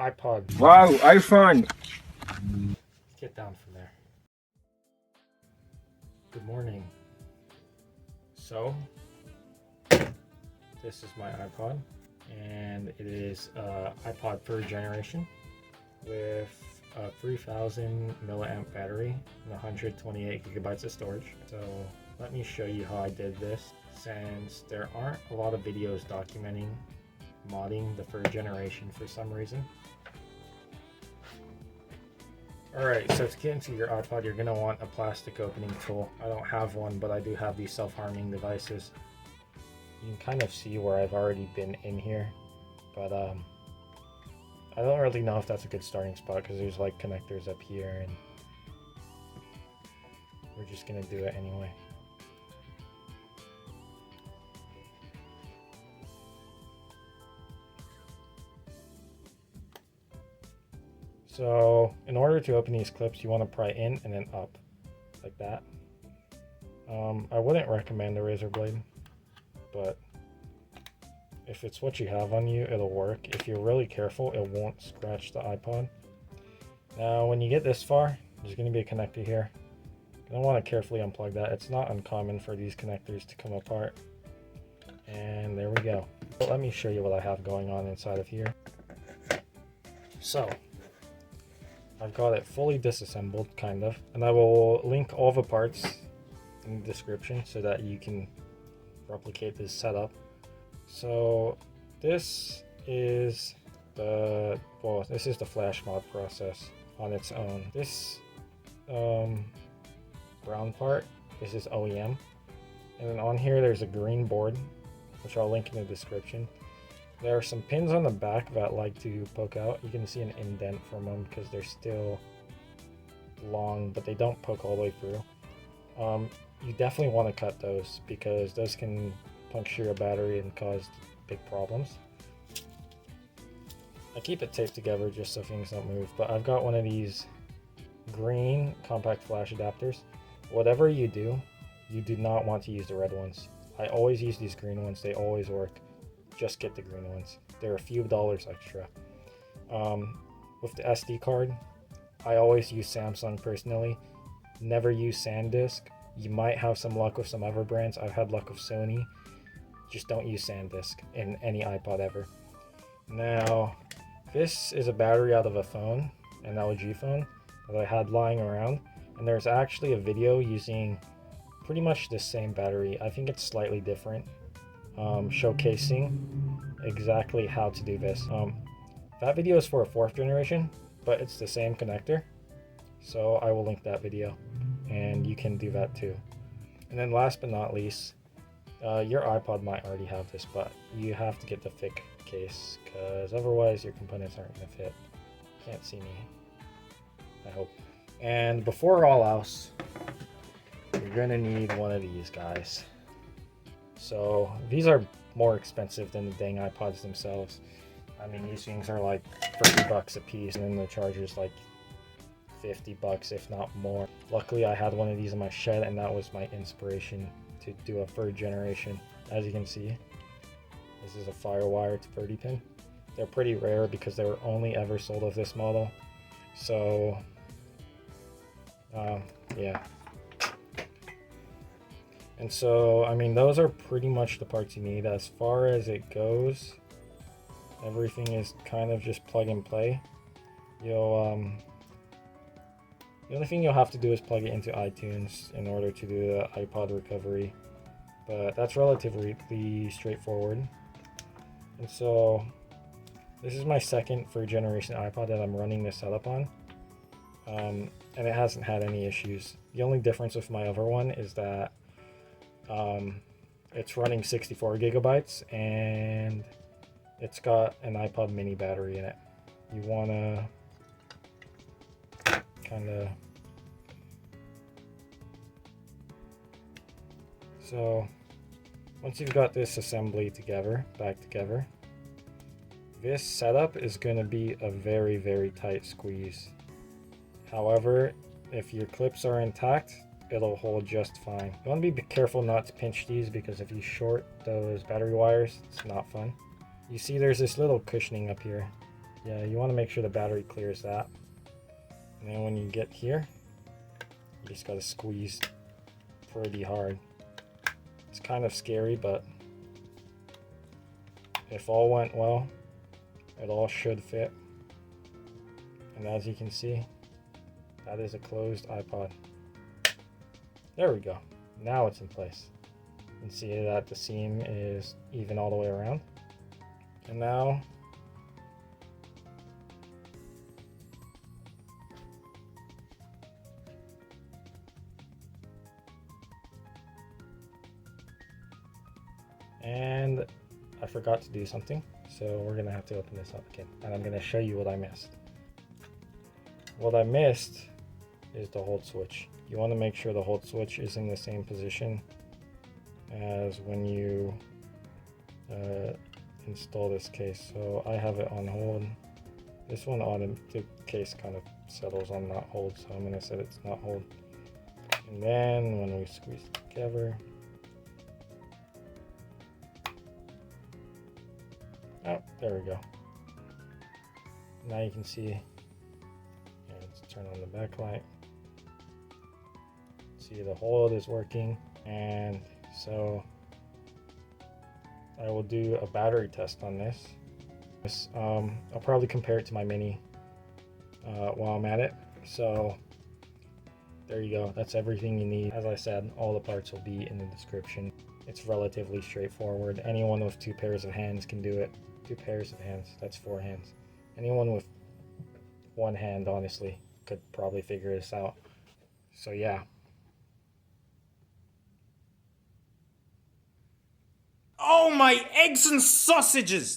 iPod. Wow, iPhone. Get down from there. Good morning. So, this is my iPod, and it is iPod third generation with a 3000 milliamp battery and 128 gigabytes of storage. So let me show you how I did this, since there aren't a lot of videos documenting modding the third generation for some reason. Alright, so to get into your iPod, you're going to want a plastic opening tool. I don't have one, but I do have these self-harming devices. You can kind of see where I've already been in here, but I don't really know if that's a good starting spot because there's like connectors up here, and we're just going to do it anyway. So in order to open these clips, you want to pry in and then up, like that. I wouldn't recommend a razor blade, but if it's what you have on you, it'll work. If you're really careful, it won't scratch the iPod. Now, when you get this far, there's going to be a connector here. You're going to want to carefully unplug that. It's not uncommon for these connectors to come apart. And there we go. But let me show you what I have going on inside of here. So, I've got it fully disassembled, kind of, and I will link all the parts in the description so that you can replicate this setup. So this is the flash mod process on its own. This brown part, this is OEM, and then on here there's a green board, which I'll link in the description. There are some pins on the back that like to poke out. You can see an indent from them because they're still long, but they don't poke all the way through. You definitely want to cut those because those can puncture your battery and cause big problems. I keep it taped together just so things don't move, but I've got one of these green compact flash adapters. Whatever you do not want to use the red ones. I always use these green ones, they always work. Just get the green ones. They're a few dollars extra. With the SD card, I always use Samsung personally. Never use SanDisk. You might have some luck with some other brands. I've had luck with Sony. Just don't use SanDisk in any iPod ever. Now, this is a battery out of a phone, an LG phone that I had lying around. And there's actually a video using pretty much the same battery. I think it's slightly different. Showcasing exactly how to do this. That video is for a 4th generation, but it's the same connector, so I will link that video and you can do that too. And then last but not least, your iPod might already have this, but you have to get the thick case because otherwise your components aren't going to fit. Can't see me, I hope. And before all else, you're going to need one of these guys. So these are more expensive than the dang iPods themselves. I mean, these things are like 30 bucks a piece, and then the charger's like 50 bucks, if not more. Luckily, I had one of these in my shed, and that was my inspiration to do a 3rd generation. As you can see, this is a Firewire 30 pin. They're pretty rare because they were only ever sold of this model. So, yeah. And so, I mean, those are pretty much the parts you need. As far as it goes, everything is kind of just plug and play. The only thing you'll have to do is plug it into iTunes in order to do the iPod recovery. But that's relatively straightforward. And so, this is my 2nd 3rd generation iPod that I'm running this setup on. And it hasn't had any issues. The only difference with my other one is that it's running 64 gigabytes and it's got an iPod mini battery in it. You want to kind of, so once you've got this assembly back together, this setup is going to be a very, very tight squeeze. However, if your clips are intact, it'll hold just fine. You want to be careful not to pinch these because if you short those battery wires, it's not fun. You see there's this little cushioning up here. Yeah, you want to make sure the battery clears that. And then when you get here, you just got to squeeze pretty hard. It's kind of scary, but if all went well, it all should fit. And as you can see, that is a closed iPod. There we go. Now it's in place. You can see that the seam is even all the way around. And now and I forgot to do something, so we're gonna have to open this up again, and I'm gonna show you what I missed. What I missed is the hold switch. You want to make sure the hold switch is in the same position as when you install this case. So I have it on hold. This one the case kind of settles on not hold, so I'm gonna set it's not hold. And then when we squeeze it together, oh, there we go. Now you can see. Let's turn on the backlight. See, the hold is working, and so I will do a battery test on this. I'll probably compare it to my Mini while I'm at it. So there you go. That's everything you need. As I said, all the parts will be in the description. It's relatively straightforward. Anyone with 2 pairs of hands can do it. 2 pairs of hands, that's 4 hands. Anyone with 1 hand, honestly, could probably figure this out. So yeah. Oh, my eggs and sausages!